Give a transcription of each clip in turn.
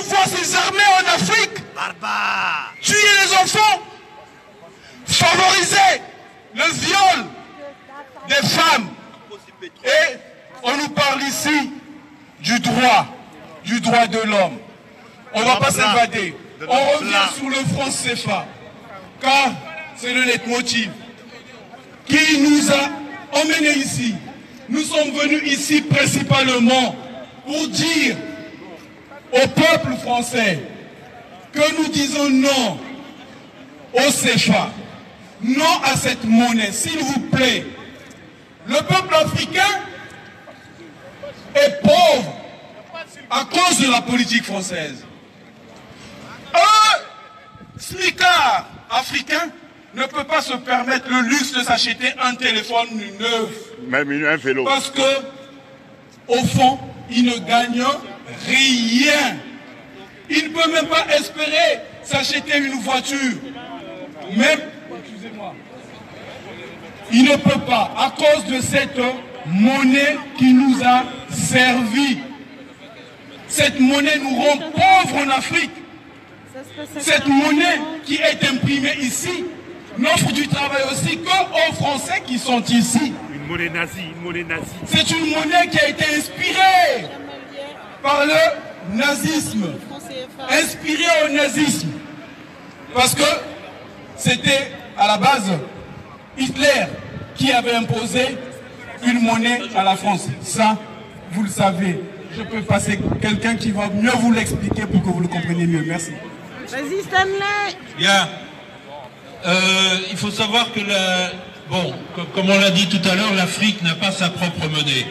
envoie ses armées en Afrique, barbare, tuer les enfants, favoriser le viol des femmes. Et on nous parle ici du droit de l'homme. On ne va pas s'évader. On revient sur le franc CFA, car c'est le leitmotiv qui nous a emmenés ici. Nous sommes venus ici principalement pour dire au peuple français que nous disons non au CFA, non à cette monnaie, s'il vous plaît. Le peuple africain est pauvre à cause de la politique française. Un smicard africain ne peut pas se permettre le luxe de s'acheter un téléphone neuf. Même un vélo. Parce que, au fond, il ne gagne rien. Il ne peut même pas espérer s'acheter une voiture. Même, excusez-moi, il ne peut pas, à cause de cette monnaie qui nous a servi. Cette monnaie nous rend pauvres en Afrique. Cette monnaie qui est imprimée ici n'offre du travail aussi qu'aux Français qui sont ici. Une monnaie nazie, une monnaie nazie. C'est une monnaie qui a été inspirée par le nazisme. Inspirée au nazisme. Parce que c'était à la base Hitler qui avait imposé une monnaie à la France. Ça, vous le savez. Je peux passer quelqu'un qui va mieux vous l'expliquer pour que vous le compreniez mieux. Merci. Vas-y, Stanley. Bien. Il faut savoir que, comme on l'a dit tout à l'heure, l'Afrique n'a pas sa propre monnaie.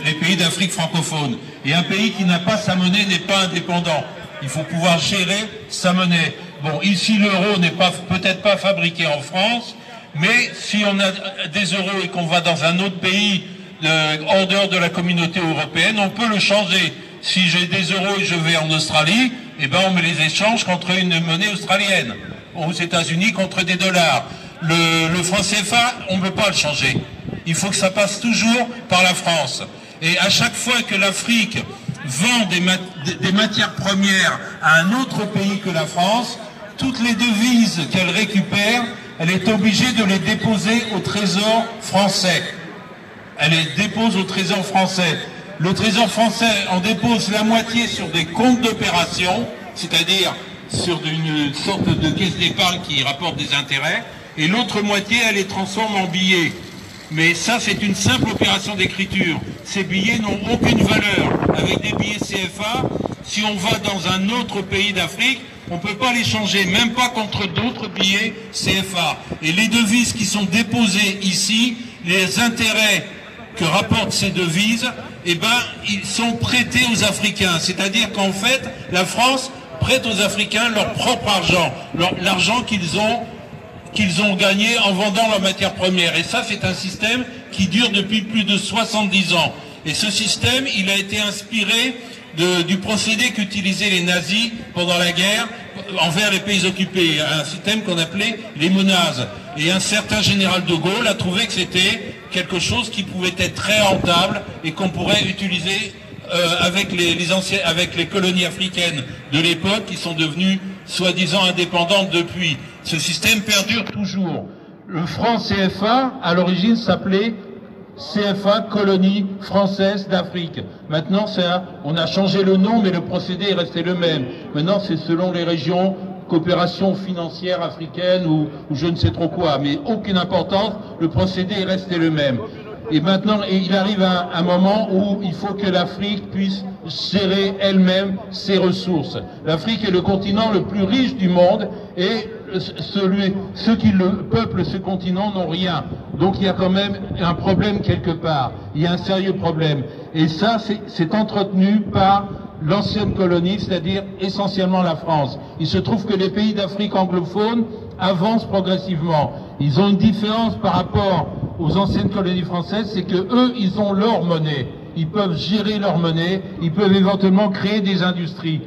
Les pays d'Afrique francophone. Et un pays qui n'a pas sa monnaie n'est pas indépendant. Il faut pouvoir gérer sa monnaie. Bon, ici, l'euro n'est peut-être pas fabriqué en France, mais si on a des euros et qu'on va dans un autre pays en dehors de la communauté européenne, on peut le changer. Si j'ai des euros et je vais en Australie, eh ben on me les échange contre une monnaie australienne. Aux États-Unis contre des dollars. Le franc CFA, on ne peut pas le changer. Il faut que ça passe toujours par la France. Et à chaque fois que l'Afrique vend des matières premières à un autre pays que la France, toutes les devises qu'elle récupère, elle est obligée de les déposer au Trésor français. Elle les dépose au Trésor français. Le Trésor français en dépose la moitié sur des comptes d'opération, c'est-à-dire sur une sorte de caisse d'épargne qui rapporte des intérêts, et l'autre moitié, elle les transforme en billets. Mais ça, c'est une simple opération d'écriture. Ces billets n'ont aucune valeur. Avec des billets CFA, si on va dans un autre pays d'Afrique, on ne peut pas les changer, même pas contre d'autres billets CFA. Et les devises qui sont déposées ici, les intérêts que rapportent ces devises, eh ben, ils sont prêtés aux Africains. C'est-à-dire qu'en fait, la France prête aux Africains leur propre argent, l'argent qu'ils ont gagné en vendant leurs matières premières. Et ça, c'est un système qui dure depuis plus de 70 ans. Et ce système, il a été inspiré du procédé qu'utilisaient les nazis pendant la guerre envers les pays occupés, un système qu'on appelait les monazes. Et un certain général de Gaulle a trouvé que c'était quelque chose qui pouvait être très rentable et qu'on pourrait utiliser avec les colonies africaines de l'époque qui sont devenues soi-disant indépendantes depuis. Ce système perdure toujours. Le franc CFA, à l'origine, s'appelait CFA, colonie française d'Afrique. Maintenant, on a changé le nom, mais le procédé est resté le même. Maintenant, c'est selon les régions, coopération financière africaine ou je ne sais trop quoi. Mais aucune importance, le procédé est resté le même. Et maintenant, il arrive un moment où il faut que l'Afrique puisse gérer elle-même ses ressources. L'Afrique est le continent le plus riche du monde et ceux qui peuplent ce continent n'ont rien. Donc il y a quand même un problème quelque part. Il y a un sérieux problème. Et ça, c'est entretenu par l'ancienne colonie, c'est-à-dire essentiellement la France. Il se trouve que les pays d'Afrique anglophone avancent progressivement. Ils ont une différence par rapport aux anciennes colonies françaises, c'est que eux, ils ont leur monnaie. Ils peuvent gérer leur monnaie, ils peuvent éventuellement créer des industries.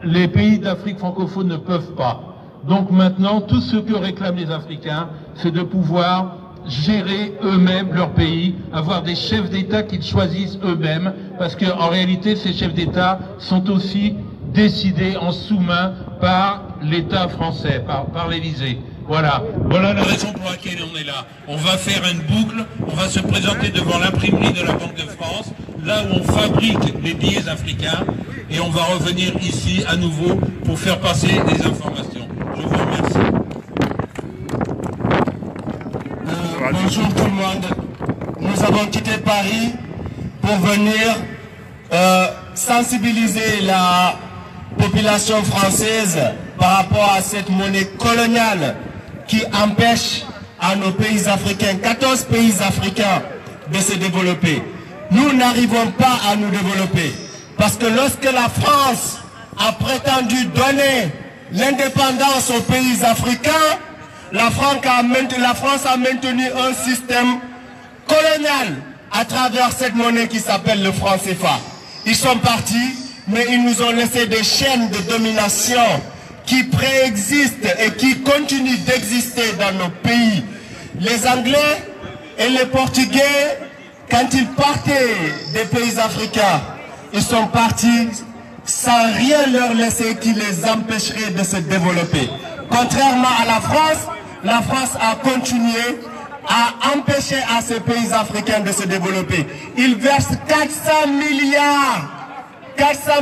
Les pays d'Afrique francophone ne peuvent pas. Donc maintenant, tout ce que réclament les Africains, c'est de pouvoir gérer eux-mêmes leur pays, avoir des chefs d'État qu'ils choisissent eux-mêmes, parce qu'en réalité, ces chefs d'État sont aussi décidée en sous-main par l'État français, par l'Élysée. Voilà la raison pour laquelle on est là. On va faire une boucle, on va se présenter devant l'imprimerie de la Banque de France, là où on fabrique les billets africains, et on va revenir ici à nouveau pour faire passer des informations. Je vous remercie. Bonjour tout le monde. Nous avons quitté Paris pour venir sensibiliser la population française par rapport à cette monnaie coloniale qui empêche à nos pays africains, 14 pays africains, de se développer. Nous n'arrivons pas à nous développer parce que lorsque la France a prétendu donner l'indépendance aux pays africains, la France a maintenu un système colonial à travers cette monnaie qui s'appelle le franc CFA. Ils sont partis, mais ils nous ont laissé des chaînes de domination qui préexistent et qui continuent d'exister dans nos pays. Les Anglais et les Portugais, quand ils partaient des pays africains, ils sont partis sans rien leur laisser qui les empêcherait de se développer. Contrairement à la France a continué à empêcher à ces pays africains de se développer. Ils versent 400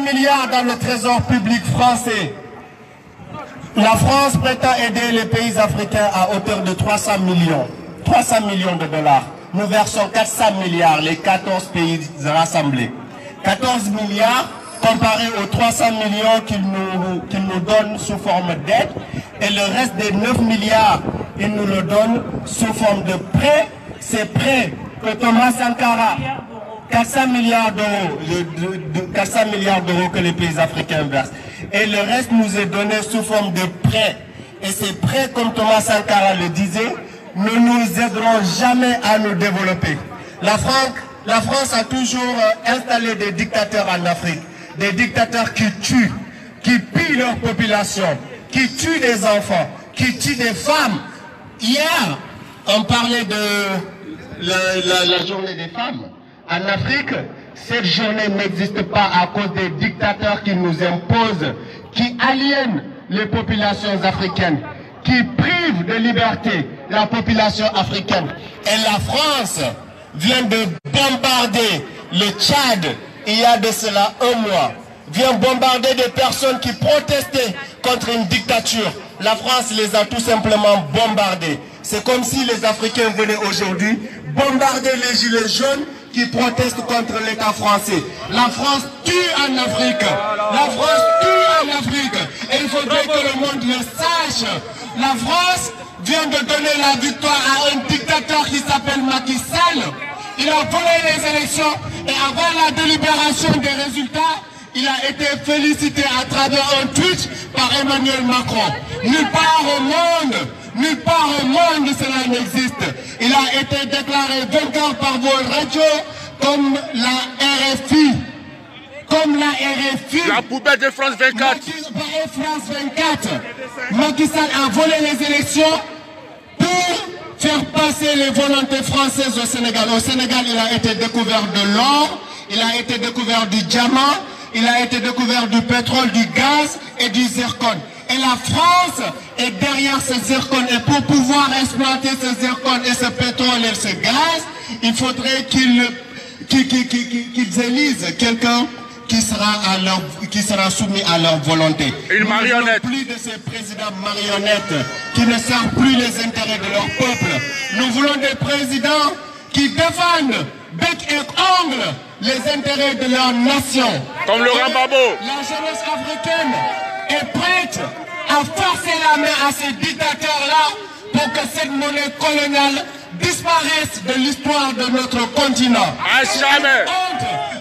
milliards dans le trésor public français. La France prétend aider les pays africains à hauteur de 300 millions de dollars. Nous versons 400 milliards, les 14 pays rassemblés. 14 milliards comparé aux 300 millions qu'ils nous donnent sous forme d'aide. Et le reste des 9 milliards, ils nous le donnent sous forme de prêts. Ces prêts que Thomas Sankara, 400 milliards d'euros que les pays africains versent. Et le reste nous est donné sous forme de prêts. Et ces prêts, comme Thomas Sankara le disait, ne nous aideront jamais à nous développer. La France a toujours installé des dictateurs en Afrique. Des dictateurs qui tuent, qui pillent leur population, qui tuent des enfants, qui tuent des femmes. Hier, on parlait de la journée des femmes. En Afrique, cette journée n'existe pas à cause des dictateurs qui nous imposent, qui aliènent les populations africaines, qui privent de liberté la population africaine. Et la France vient de bombarder le Tchad il y a de cela un mois. Vient bombarder des personnes qui protestaient contre une dictature. La France les a tout simplement bombardés. C'est comme si les Africains venaient aujourd'hui bombarder les gilets jaunes qui protestent contre l'État français. La France tue en Afrique. La France tue en Afrique. Et il faudrait que le monde le sache. La France vient de donner la victoire à un dictateur qui s'appelle Macky Sall. Il a volé les élections et avant la délibération des résultats, il a été félicité à travers un tweet par Emmanuel Macron. Nulle part au monde cela n'existe. Il a été déclaré vainqueur par vos radios comme la RFI. La poubelle de France 24. Macky Sall a volé les élections pour faire passer les volontés françaises au Sénégal. Au Sénégal, il a été découvert de l'or, il a été découvert du diamant, il a été découvert du pétrole, du gaz et du zircon. Et la France est derrière ce zircon. Et pour pouvoir exploiter ce zircon et ce pétrole et ce gaz, il faudrait qu'ils élisent quelqu'un qui sera soumis à leur volonté. Une marionnette. Nous ne voulons plus de ces présidents marionnettes qui ne servent plus les intérêts de leur peuple. Nous voulons des présidents qui défendent bec et ongle les intérêts de leur nation. Comme le Rambabo. La jeunesse africaine est prête à forcer la main à ces dictateurs-là pour que cette monnaie coloniale disparaisse de l'histoire de notre continent. À jamais.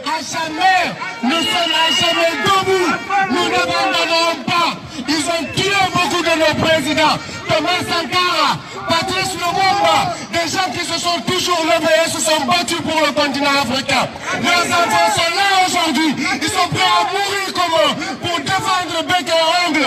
À jamais. Nous sommes à jamais debout. Nous n'abandonnerons pas. Ils ont tué beaucoup de nos présidents. Thomas Sankara, Patrice Lumumba, des gens qui se sont toujours levés et se sont battus pour le continent africain. Leurs enfants sont là aujourd'hui. Ils sont prêts à mourir comme eux pour défendre bec et ongle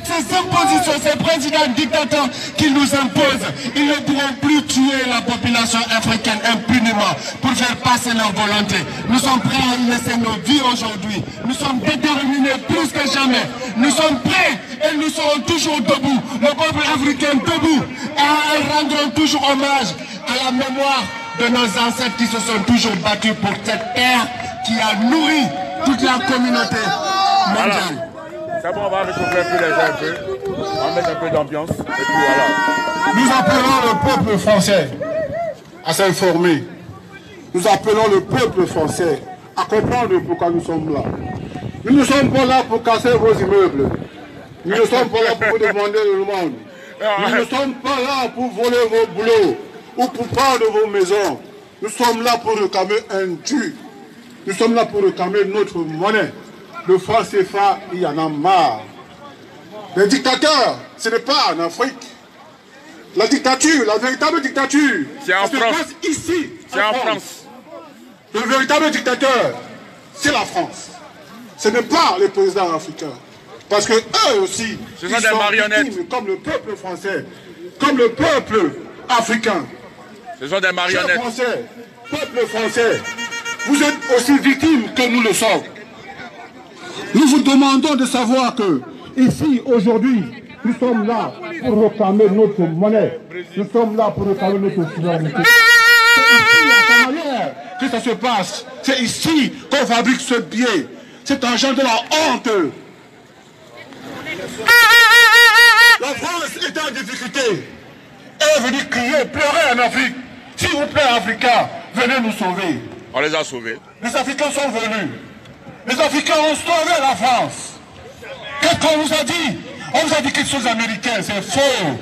ces impositions, ces présidents dictateurs qui nous imposent. Ils ne pourront plus tuer la population africaine impunément pour faire passer leur volonté. Nous sommes prêts à y laisser nos vies aujourd'hui. Nous sommes déterminés et plus que jamais, nous sommes prêts et nous serons toujours debout. Le peuple africain debout. Et rendront toujours hommage à la mémoire de nos ancêtres qui se sont toujours battus pour cette terre qui a nourri toute la communauté mondiale. C'est bon, on va réchauffer un peu les gens un peu. On va mettre un peu d'ambiance. Et puis voilà. Nous appelons le peuple français à s'informer. Nous appelons le peuple français à comprendre pourquoi nous sommes là. Nous ne sommes pas là pour casser vos immeubles. Nous ne sommes pas là pour vous demander le monde. Nous ne sommes pas là pour voler vos boulots ou pour prendre vos maisons. Nous sommes là pour réclamer un dû. Nous sommes là pour réclamer notre monnaie. Le franc CFA, il y en a marre. Les dictateurs, ce n'est pas en Afrique. La dictature, la véritable dictature, c'est en France. Se passe ici. C'est en France. Le véritable dictateur, c'est la France. Ce n'est pas les présidents africains. Parce que eux aussi, ce sont des marionnettes. Victimes, comme le peuple français, comme le peuple africain. Ce sont des marionnettes. Chers Français, peuple français, vous êtes aussi victimes que nous le sommes. Nous vous demandons de savoir que, ici, aujourd'hui, nous sommes là pour réclamer notre monnaie. Nous sommes là pour réclamer notre souveraineté. C'est ici, à la manière que ça se passe. C'est ici qu'on fabrique ce billet. C'est argent de la honte. La France est en difficulté. Elle est venue crier, pleurer en Afrique. S'il vous plaît, Africains, venez nous sauver. On les a sauvés. Les Africains sont venus. Les Africains ont sauvé la France. Qu'est-ce qu'on vous a dit? On vous a dit quelque chose d'américain, c'est faux.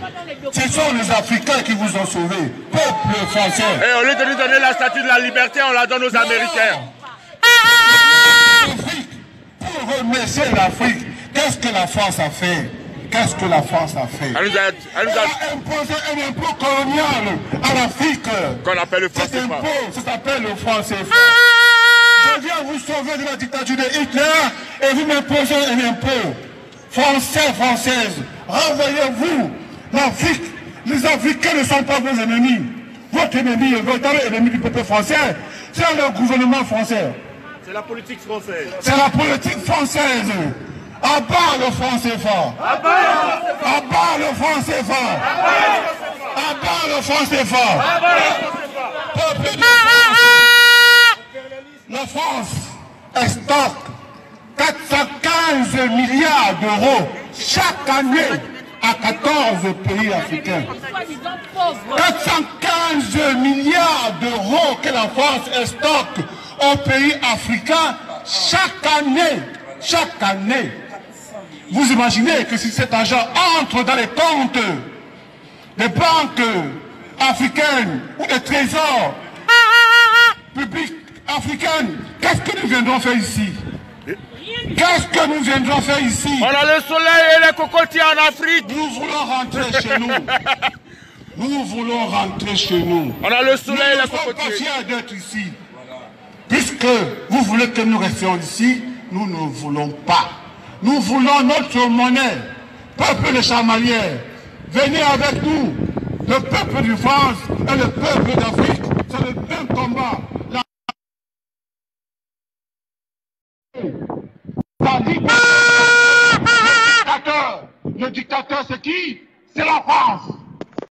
Ce sont les Africains qui vous ont sauvés. Peuple français. Et au lieu de nous donner la statue de la liberté, on la donne aux Américains. Pour remercier l'Afrique, qu'est-ce que la France a fait? Qu'est-ce que la France a fait? Elle a imposé un impôt colonial à l'Afrique. Qu'on appelle le franc CFA. Ça s'appelle le franc CFA. Je viens vous sauver de la dictature de Hitler et vous m'imposez un impôt. Français, Françaises, renvoyez-vous. L'Afrique, les Africains ne sont pas vos ennemis. Votre ennemi, votre ennemi du peuple français, c'est le gouvernement français. C'est la politique française. C'est la politique française. À bas le franc CFA. À bas le franc CFA. À bas le franc CFA. Peuple de France. La France stocke 415 milliards d'euros chaque année à 14 pays africains. 415 milliards d'euros que la France stocke aux pays africains chaque année. Chaque année. Vous imaginez que si cet argent entre dans les comptes des banques africaines ou des trésors publics africains, qu'est-ce que nous viendrons faire ici? Qu'est-ce que nous viendrons faire ici? On a le soleil et les cocotiers en Afrique. Nous voulons rentrer chez nous. Nous voulons rentrer chez nous. On a le soleil et les cocotiers. Nous ne sommes pas fiers d'être ici. Puisque vous voulez que nous restions ici, nous ne voulons pas. Nous voulons notre monnaie. Peuple de Chamalières, venez avec nous. Le peuple de France et le peuple d'Afrique, c'est le même combat. Le dictateur, c'est qui? C'est la France.